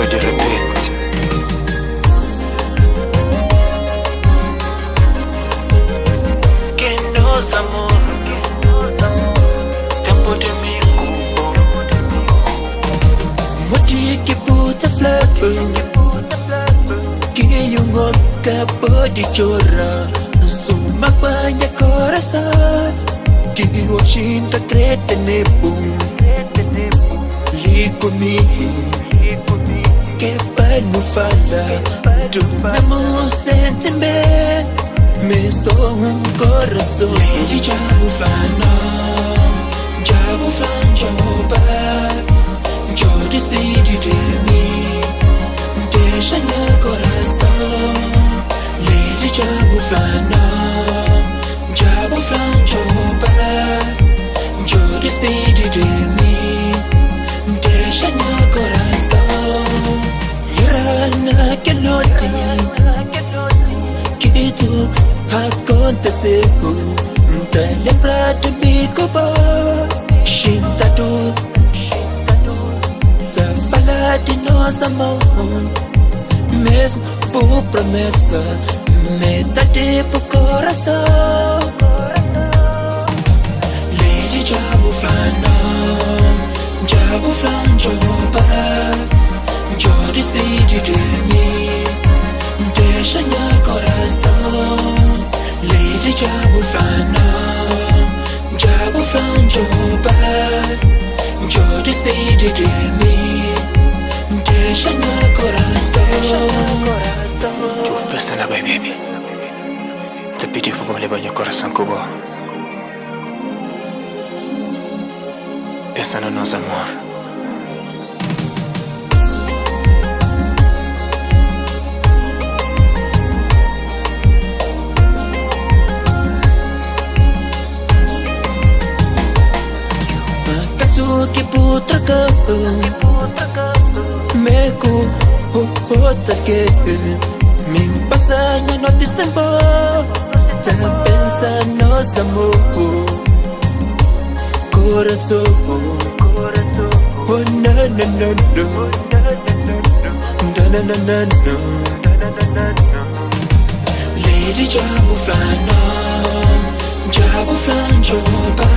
só de repente. Que nos amor, tempo de me cubo. Moti que puta flor, que yung acabou de chorar. Suma banha coração, que hoje tá creta nebum. Li comigo, que para não falar, tu não sentimento. Me sou coração de diabo flana, diabo flan joba, jo despede de mim, deixa meu coração. Lady diabo flana, diabo flan joba, jo despede de mim, deixa meu coração. Irana que noite que tu aconteceu, tá lembrado de mim como Shinta tu, tá falar de nosso amor, mesmo por promessa, metade pro coração. Lady diabo flana, diabo flan joba, jo despede de mim, deixa meu coração. Lady diabo flana, diabo flan joba, jo despede de mim, deixa meu coração. Eu penso na bem, baby. Te pedi por levar meu coração cubo. Pensa no nosso amor. Que putra que me cu outra que me passa no tempo tá pensa nos amor coração oh na na na na na na na Lady diabo flana diabo flan joba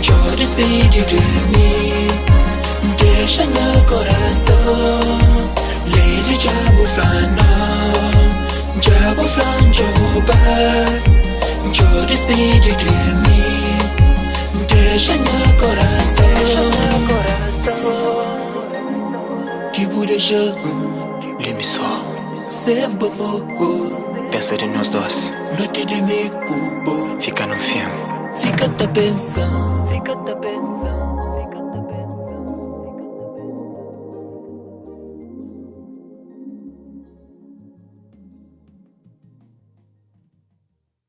jo despede de mim, deixa meu coração. Lady diabo flana, diabo flan joba, jo despede de mim, deixa meu coração. Que bude jogo, Limissó. sempre bom. Pensa de nós dois. Noite de me cubo, Fica no filme. fica tá pensando.